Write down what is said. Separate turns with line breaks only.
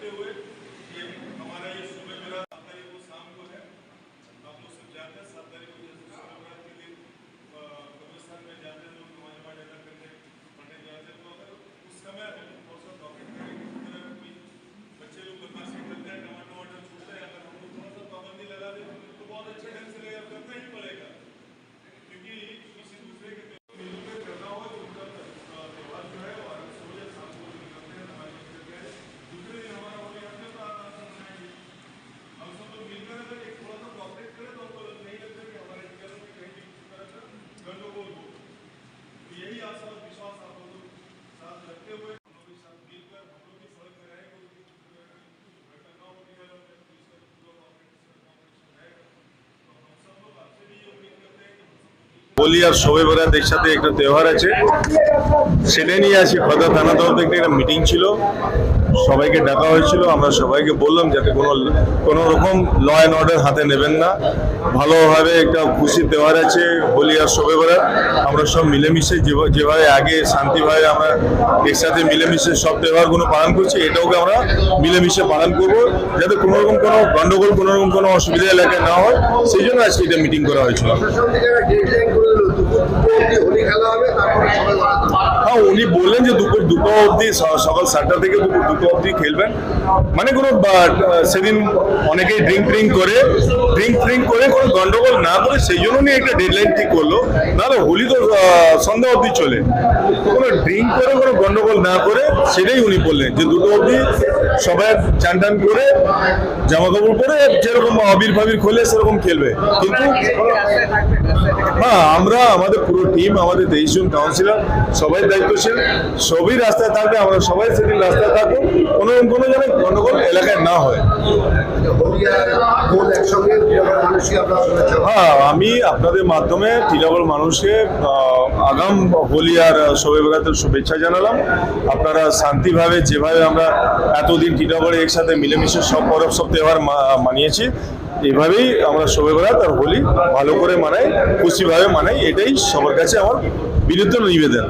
रखते हुए ये हमारा ये सुबह मेरा 7 तारीख को शाम को है। आप लोग सब जानते हैं 7 तारीख को जैसे शुक्रवार के दिन कब्रिस्तान में जाते हैं लोग नमाज अदा करने पढ़ने जाते हैं, तो अगर उस समय हम थोड़ा सा टॉपिक करें कि तरह कोई बच्चे लोग बदमाशी करते हैं, टमाटर छूटते हैं, अगर हम लोग थोड़ा सा पाबंदी लगा दें तो बहुत अच्छे ढंग से लगेगा, करना ही पड़ेगा, क्योंकि किसी दूसरे के मिलकर करना हो तो उनका त्यौहार जो है और सुबह शाम को निकलते हैं नमाज करके दूसरे दिन हमारा होली आते हैं तो आराम से मनाएंगे। हम सब लोग मिलकर अगर एक थोड़ा सा कॉपरेट करें तो हमको नहीं लगता कि हमारे टीचरों में कहीं भी किसी तरह का गंदगोल हो। तो यही आशा और विश्वास आप लोग साथ रखते हुए हम लोग के साथ मिलकर हम लोग की सड़क पर रहेंगे, घटना न हो टीचरों में पुलिस का पूरा कॉपरेशन रहेगा। तो हम सब लोग आपसे भी ये उम्मीद करते हैं कि হোলি আর শবে বরাত একসাথে একটা তেওহার আছে, সেটা নিয়ে আসি। খোদা থানা তরফ থেকে একটা মিটিং ছিল, সবাইকে ডাকা হয়েছিল। আমরা সবাইকে বললাম যাতে কোনো রকম ল অ্যান্ড অর্ডার হাতে নেবেন না, ভালোভাবে একটা খুশির তেওহার আছে হোলি আর শবে বরাত। আমরা সব মিলেমিশে যেভাবে আগে শান্তিভাবে আমরা একসাথে মিলেমিশে সব তেওহারগুলো পালন করছি, এটাওকে আমরা মিলেমিশে পালন করব, যাতে কোনো রকম কোনো গন্ডগোল কোনো রকম কোনো অসুবিধা এলাকায় না হয়, সেই জন্য আজকে এটা মিটিং করা হয়েছিল। হ্যাঁ, উনি বললেন যে দুপুর 2টা অবধি, সকাল 7টা থেকে দুপুর 2টা অবধি খেলবেন। মানে কোনো সেদিন অনেকেই ড্রিঙ্ক করে কোনো গন্ডগোল না করে সেই জন্য নিয়ে একটা ডেডলাইন ঠিক করলো, নাহলে হোলি তো সন্ধ্যা অবধি চলে। কোনো ড্রিঙ্ক করে কোনো গন্ডগোল না করে সেটাই উনি বললেন যে 2টা অবধি সবাই চান টান করে জামা কাপড় পরে যেরকম আবির ফাবির খোলে সেরকম খেলবে। কিন্তু হ্যাঁ, আমরা আমাদের পুরো টিম, আমাদের 23 জন কাউন্সিলর সবাই দায়িত্বশীল, সবই রাস্তায় থাকবে, আমরা সবাই সেদিন রাস্তায় থাকবো, কোনো যেন গন্ডগোল এলাকায় না হয়। হ্যাঁ, আমি আপনাদের মাধ্যমে টিলাগড় মানুষকে আগাম হোলি আর শবে বরাতের শুভেচ্ছা জানালাম। আপনারা শান্তিভাবে যেভাবে আমরা এতদিন টিলাগড়ে একসাথে মিলেমিশে সব পরব সব তেওহার মানিয়েছি, এভাবেই আমরা শবে বরাত আর হোলি ভালো করে মানাই, খুশিভাবে মানাই, এটাই সবার কাছে আমার বিনীত নিবেদন।